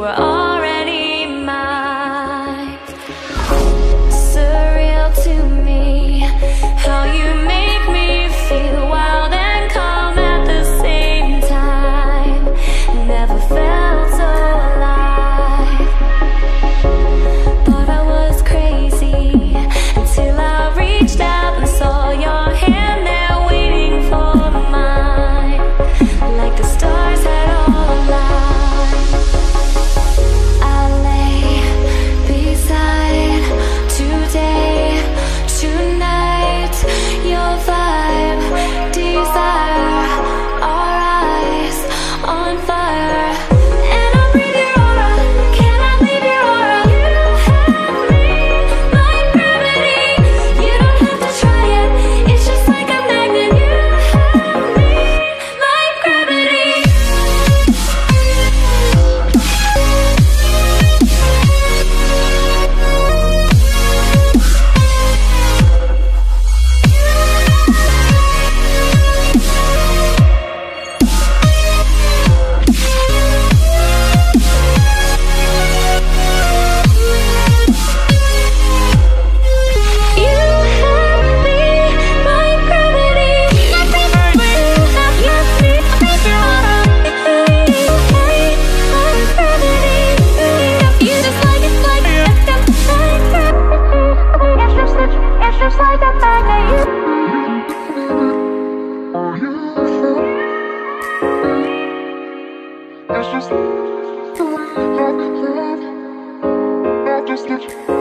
were already mine. Surreal to me, how you make me feel wild and calm at the same time. Never felt so alive. Thought I was crazy until I reached out and saw your hand there waiting for mine, like the stars had all aligned. I lay beside today, tonight, your vibe, desire, our eyes on fire. And I breathe your aura, can I leave your aura? You have me like gravity. You don't have to try it, it's just like a magnet. You have me like gravity. It's just